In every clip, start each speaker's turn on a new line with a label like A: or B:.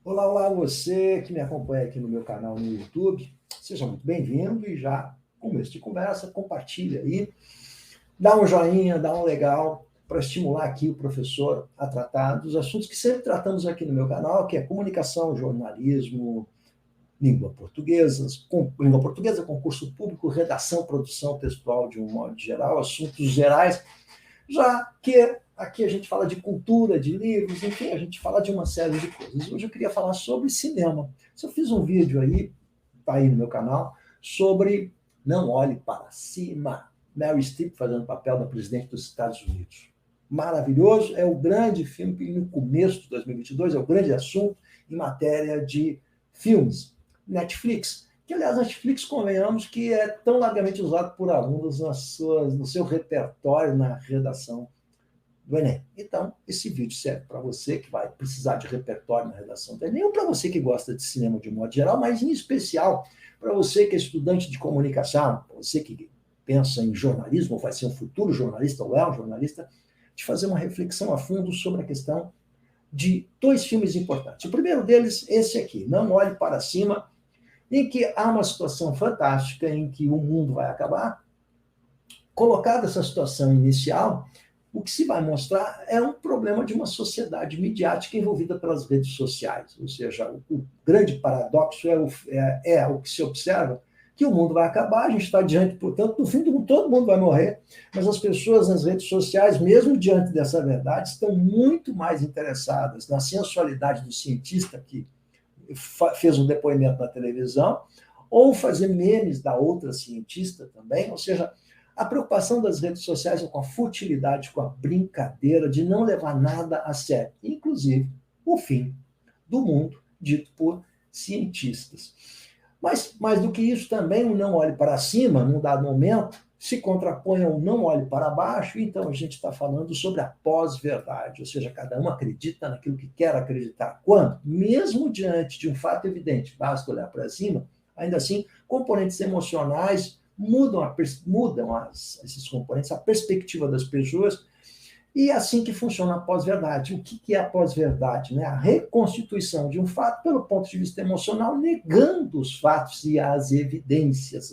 A: Olá, olá, você que me acompanha aqui no meu canal no YouTube. Seja muito bem-vindo e já começo de conversa, compartilha aí, dá um joinha, dá um legal para estimular aqui o professor a tratar dos assuntos que sempre tratamos aqui no meu canal, que é comunicação, jornalismo, língua portuguesa, concurso público, redação, produção textual de um modo geral, assuntos gerais, já que aqui a gente fala de cultura, de livros, enfim, a gente fala de uma série de coisas. Hoje eu queria falar sobre cinema. Eu fiz um vídeo aí, está aí no meu canal, sobre Não Olhe Para Cima. Meryl Streep fazendo o papel da presidente dos Estados Unidos. Maravilhoso, é o grande filme que no começo de 2022 é o grande assunto em matéria de filmes. Netflix, que aliás, Netflix, convenhamos que é tão largamente usado por alunos no seu repertório na redação do Enem. Então, esse vídeo serve para você que vai precisar de repertório na redação do Enem, ou para você que gosta de cinema de um modo geral, mas em especial para você que é estudante de comunicação, para você que pensa em jornalismo, ou vai ser um futuro jornalista, ou é um jornalista, de fazer uma reflexão a fundo sobre a questão de dois filmes importantes. O primeiro deles, esse aqui, Não Olhe Para Cima, em que há uma situação fantástica em que o mundo vai acabar. Colocada essa situação inicial, o que se vai mostrar é um problema de uma sociedade midiática envolvida pelas redes sociais. Ou seja, o grande paradoxo é o que se observa, que o mundo vai acabar, a gente está diante, portanto, no fim do mundo, todo mundo vai morrer, mas as pessoas nas redes sociais, mesmo diante dessa verdade, estão muito mais interessadas na sensualidade do cientista que fez um depoimento na televisão, ou fazer memes da outra cientista também, ou seja, a preocupação das redes sociais é com a futilidade, com a brincadeira de não levar nada a sério, inclusive o fim do mundo dito por cientistas. Mas, mais do que isso, também o Não Olhe Para Cima, num dado momento, se contrapõe ao Não Olhe Para Baixo, então a gente está falando sobre a pós-verdade, ou seja, cada um acredita naquilo que quer acreditar. Quando? Mesmo diante de um fato evidente, basta olhar para cima, ainda assim, componentes emocionais mudam esses componentes, a perspectiva das pessoas, e é assim que funciona a pós-verdade. O que é a pós-verdade? Né? A reconstituição de um fato pelo ponto de vista emocional, negando os fatos e as evidências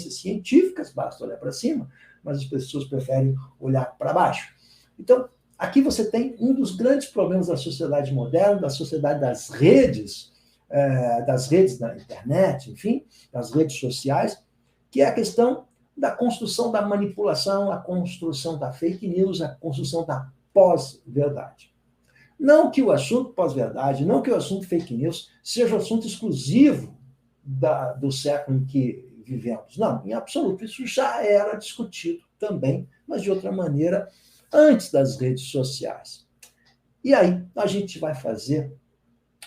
A: científicas, basta olhar para cima, mas as pessoas preferem olhar para baixo. Então, aqui você tem um dos grandes problemas da sociedade moderna, da sociedade das redes da internet, enfim, das redes sociais, que é a questão da construção da manipulação, a construção da fake news, a construção da pós-verdade. Não que o assunto pós-verdade, não que o assunto fake news seja um assunto exclusivo do século em que vivemos. Não, em absoluto, isso já era discutido também, mas de outra maneira, antes das redes sociais. E aí, a gente vai fazer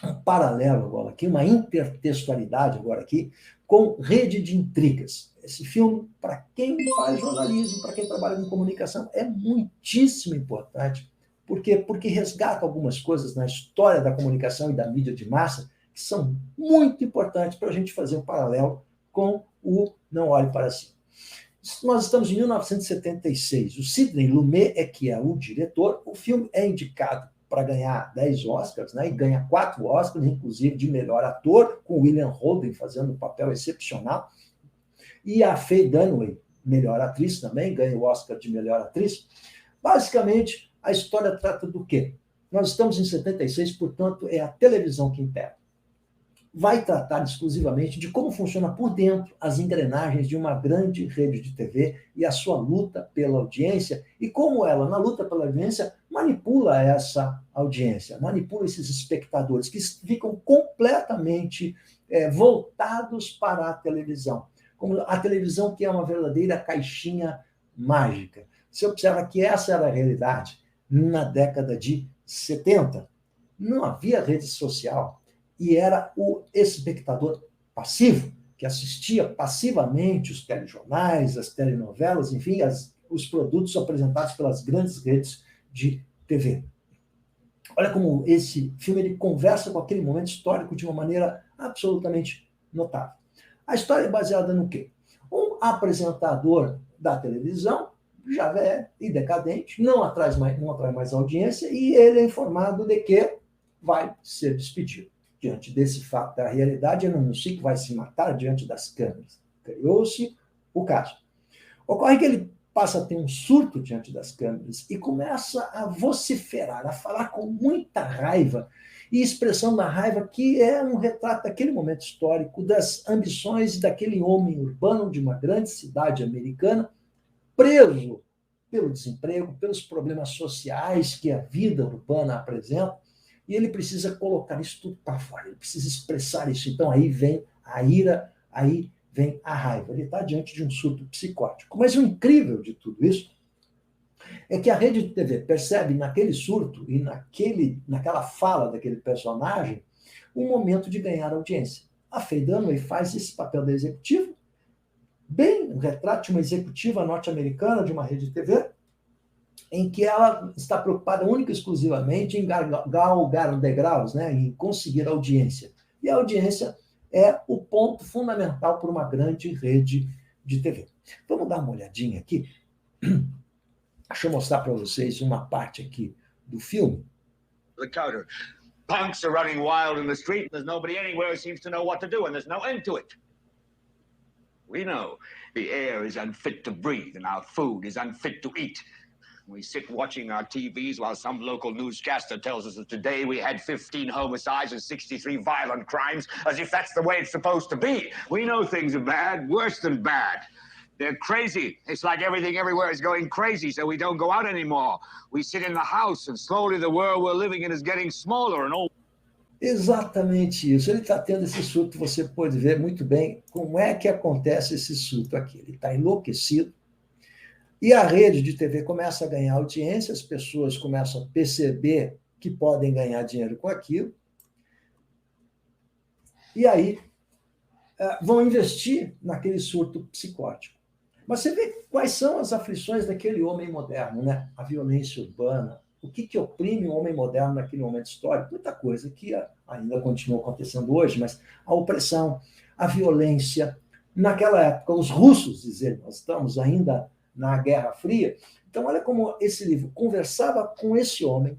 A: um paralelo agora aqui, uma intertextualidade agora aqui, com Rede de Intrigas. Esse filme, para quem faz jornalismo, para quem trabalha com comunicação, é muitíssimo importante. Por quê? Porque resgata algumas coisas na história da comunicação e da mídia de massa que são muito importantes para a gente fazer um paralelo com o Não Olhe Para Cima. Nós estamos em 1976. O Sidney Lumet é que é o diretor. O filme é indicado para ganhar 10 Oscars, né? E ganha 4 Oscars, inclusive de melhor ator, com William Holden fazendo um papel excepcional. E a Faye Dunaway, melhor atriz também, ganha o Oscar de melhor atriz. Basicamente, a história trata do quê? Nós estamos em 76, portanto, é a televisão que impera. Vai tratar exclusivamente de como funciona por dentro as engrenagens de uma grande rede de TV e a sua luta pela audiência e como ela, na luta pela audiência, manipula essa audiência, manipula esses espectadores que ficam completamente voltados para a televisão. Como a televisão que é uma verdadeira caixinha mágica. Você observa que essa era a realidade na década de 70. Não havia rede social, e era o espectador passivo, que assistia passivamente os telejornais, as telenovelas, enfim, os produtos apresentados pelas grandes redes de TV. Olha como esse filme ele conversa com aquele momento histórico de uma maneira absolutamente notável. A história é baseada no quê? Um apresentador da televisão, já velho e decadente, não atrai mais audiência, e ele é informado de que vai ser despedido. diante desse fato da realidade, anuncia que vai se matar diante das câmeras. Criou-se o caso. Ocorre que ele passa a ter um surto diante das câmeras e começa a vociferar, a falar com muita raiva e expressão da raiva que é um retrato daquele momento histórico, das ambições daquele homem urbano de uma grande cidade americana, preso pelo desemprego, pelos problemas sociais que a vida urbana apresenta, e ele precisa colocar isso tudo para fora, ele precisa expressar isso. Então aí vem a ira, aí vem a raiva. Ele está diante de um surto psicótico. Mas o incrível de tudo isso é que a rede de TV percebe naquele surto e naquela fala daquele personagem um momento de ganhar audiência. A Faye Dunaway faz esse papel da executiva, bem um retrato de uma executiva norte-americana de uma rede de TV, em que ela está preocupada única e exclusivamente em galgar degraus, né, em conseguir audiência. E a audiência é o ponto fundamental para uma grande rede de TV. Vamos dar uma olhadinha aqui. Deixa eu mostrar para vocês uma parte aqui do filme.
B: The coder. Punks are running wild in the street, and there's nobody anywhere who seems to know what to do, and there's no end to it. We know the air is unfit to breathe, and our food is unfit to eat. We sit watching our TVs while some local newscaster tells us that today we had 15 homicides and 63 violent crimes, as if that's the way it's supposed to be. We know things are bad, worse than bad. They're crazy. It's like everything everywhere is going crazy, so we don't go out anymore. We sit in the house, and slowly the world we're living in is getting smaller and old.
A: Exatamente isso. Ele está tendo esse surto, você pode ver muito bem como é que acontece esse surto aqui. Ele está enlouquecido. E a rede de TV começa a ganhar audiência, as pessoas começam a perceber que podem ganhar dinheiro com aquilo. E aí vão investir naquele surto psicótico. Mas você vê quais são as aflições daquele homem moderno, né? A violência urbana, o que oprime o homem moderno naquele momento histórico? Muita coisa que ainda continua acontecendo hoje, mas a opressão, a violência. Naquela época, os russos, dizer, nós estamos ainda na Guerra Fria. Então, olha como esse livro conversava com esse homem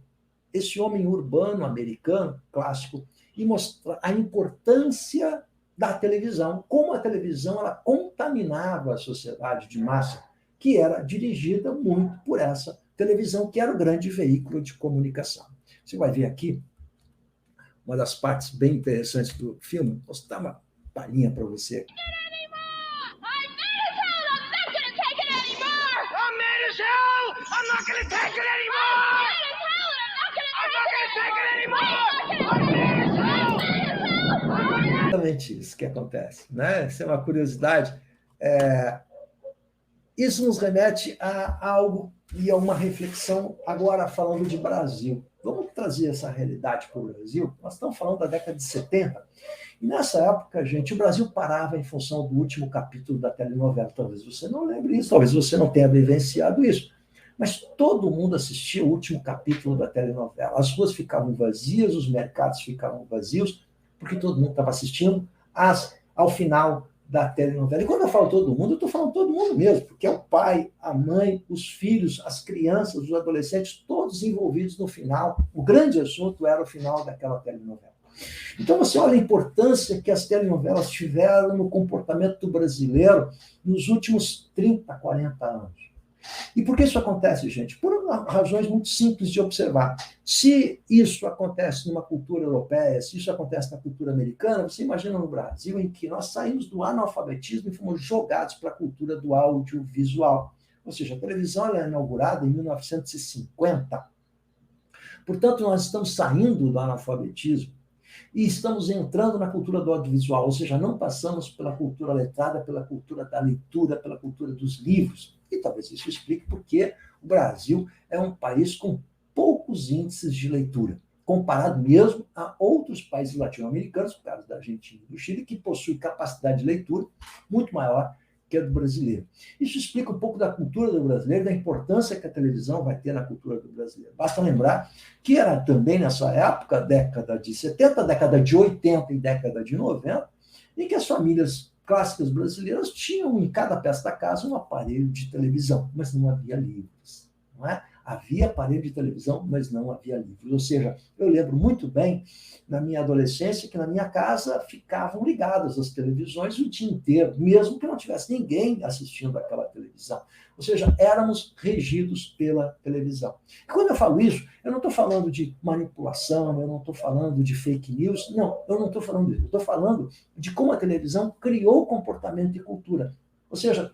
A: urbano americano, clássico, e mostra a importância da televisão, como a televisão ela contaminava a sociedade de massa, que era dirigida muito por essa televisão, que era o grande veículo de comunicação. Você vai ver aqui uma das partes bem interessantes do filme. Vou dar uma palhinha para você. Exatamente isso que acontece, né? Isso é uma curiosidade. Isso nos remete a algo e a uma reflexão, agora falando de Brasil. Vamos trazer essa realidade para o Brasil? Nós estamos falando da década de 70, e nessa época, gente, o Brasil parava em função do último capítulo da telenovela. Talvez você não lembre isso, talvez você não tenha vivenciado isso, mas todo mundo assistia o último capítulo da telenovela. As ruas ficavam vazias, os mercados ficavam vazios, porque todo mundo estava assistindo ao final da telenovela. E quando eu falo todo mundo, eu estou falando todo mundo mesmo, porque é o pai, a mãe, os filhos, as crianças, os adolescentes, todos envolvidos no final. O grande assunto era o final daquela telenovela. Então você olha a importância que as telenovelas tiveram no comportamento do brasileiro nos últimos 30, 40 anos. E por que isso acontece, gente? Por razões muito simples de observar. Se isso acontece numa cultura europeia, se isso acontece na cultura americana, você imagina no Brasil, em que nós saímos do analfabetismo e fomos jogados para a cultura do audiovisual. Ou seja, a televisão ela é inaugurada em 1950. Portanto, nós estamos saindo do analfabetismo e estamos entrando na cultura do audiovisual, ou seja, não passamos pela cultura letrada, pela cultura da leitura, pela cultura dos livros. E talvez isso explique porque o Brasil é um país com poucos índices de leitura, comparado mesmo a outros países latino-americanos, por causa da Argentina e do Chile, que possuem capacidade de leitura muito maior que a do brasileiro. Isso explica um pouco da cultura do brasileiro, da importância que a televisão vai ter na cultura do brasileiro. Basta lembrar que era também nessa época, década de 70, década de 80 e década de 90, em que as famílias clássicas brasileiras tinham em cada peça da casa um aparelho de televisão, mas não havia livros. Não é? Havia aparelho de televisão, mas não havia livros. Ou seja, eu lembro muito bem, na minha adolescência, que na minha casa ficavam ligadas as televisões o dia inteiro, mesmo que não tivesse ninguém assistindo aquela televisão. Ou seja, éramos regidos pela televisão. E quando eu falo isso, eu não estou falando de manipulação, eu não estou falando de fake news, não, eu não estou falando disso. Eu estou falando de como a televisão criou comportamento e cultura. Ou seja,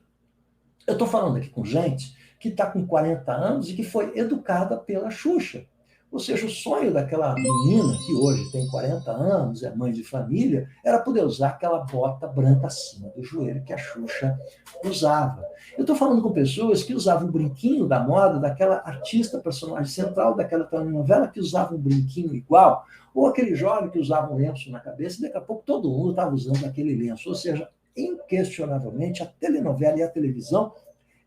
A: eu estou falando aqui com gente que está com 40 anos e que foi educada pela Xuxa. Ou seja, o sonho daquela menina, que hoje tem 40 anos, é mãe de família, era poder usar aquela bota branca acima do joelho que a Xuxa usava. Eu estou falando com pessoas que usavam um brinquinho da moda daquela artista, personagem central daquela telenovela que usava um brinquinho igual, ou aquele jovem que usava um lenço na cabeça e daqui a pouco todo mundo estava usando aquele lenço. Ou seja, inquestionavelmente, a telenovela e a televisão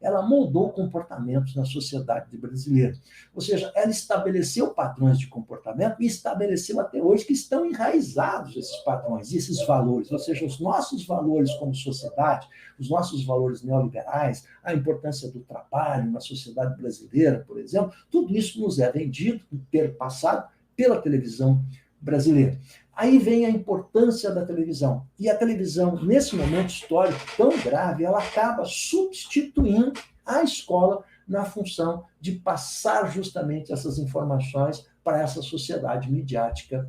A: ela moldou comportamentos na sociedade brasileira. Ou seja, ela estabeleceu padrões de comportamento e estabeleceu até hoje que estão enraizados esses padrões, esses valores. Ou seja, os nossos valores como sociedade, os nossos valores neoliberais, a importância do trabalho na sociedade brasileira, por exemplo, tudo isso nos é vendido, perpassado pela televisão brasileira. Aí vem a importância da televisão. E a televisão, nesse momento histórico tão grave, ela acaba substituindo a escola na função de passar justamente essas informações para essa sociedade midiática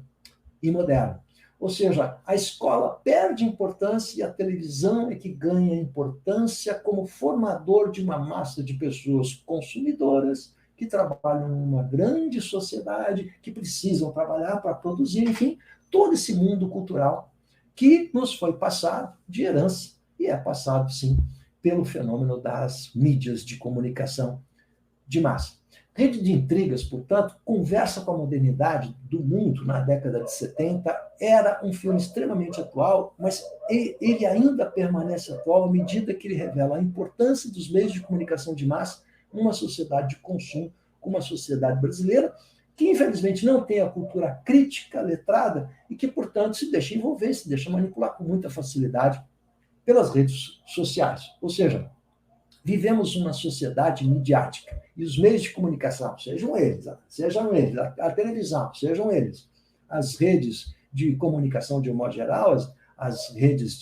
A: e moderna. Ou seja, a escola perde importância e a televisão é que ganha importância como formador de uma massa de pessoas consumidoras que trabalham numa grande sociedade, que precisam trabalhar para produzir, enfim, todo esse mundo cultural que nos foi passado de herança, e é passado, sim, pelo fenômeno das mídias de comunicação de massa. Rede de Intrigas, portanto, conversa com a modernidade do mundo na década de 70, era um filme extremamente atual, mas ele ainda permanece atual à medida que ele revela a importância dos meios de comunicação de massa numa sociedade de consumo, como a sociedade brasileira, que infelizmente não tem a cultura crítica, letrada, e que, portanto, se deixa envolver, se deixa manipular com muita facilidade pelas redes sociais. Ou seja, vivemos uma sociedade midiática, e os meios de comunicação, sejam eles a televisão, sejam eles as redes de comunicação de um modo geral, as redes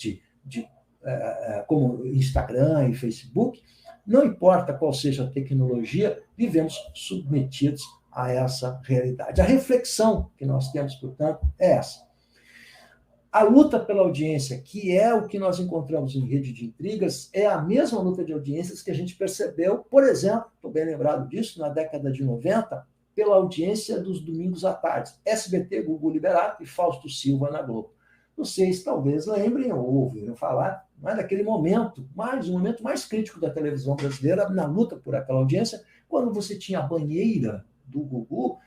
A: como Instagram e Facebook, não importa qual seja a tecnologia, vivemos submetidos a essa realidade. A reflexão que nós temos, portanto, é essa. A luta pela audiência, que é o que nós encontramos em Rede de Intrigas, é a mesma luta de audiências que a gente percebeu, por exemplo, estou bem lembrado disso, na década de 90, pela audiência dos domingos à tarde. SBT, Gugu Liberato e Fausto Silva na Globo. Vocês talvez lembrem ou ouviram falar, mas daquele momento, um momento mais crítico da televisão brasileira, na luta por aquela audiência, quando você tinha a banheira do Gugu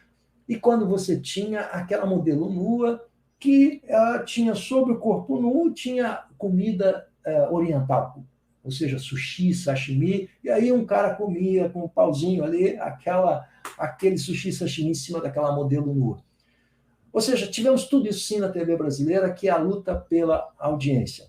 A: e quando você tinha aquela modelo nua que tinha sobre o corpo nu, tinha comida oriental, ou seja, sushi, sashimi, e aí um cara comia com um pauzinho ali, aquele sushi, sashimi em cima daquela modelo nua. Ou seja, tivemos tudo isso sim na TV brasileira, que é a luta pela audiência.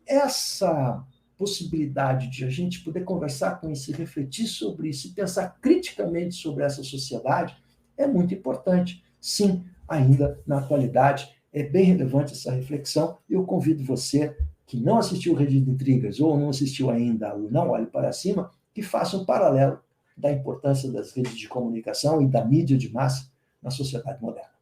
A: Essa possibilidade de a gente poder conversar com isso, refletir sobre isso e pensar criticamente sobre essa sociedade é muito importante. Sim, ainda na atualidade, é bem relevante essa reflexão e eu convido você que não assistiu Rede de Intrigas ou não assistiu ainda o Não Olhe Para Cima, que faça um paralelo da importância das redes de comunicação e da mídia de massa na sociedade moderna.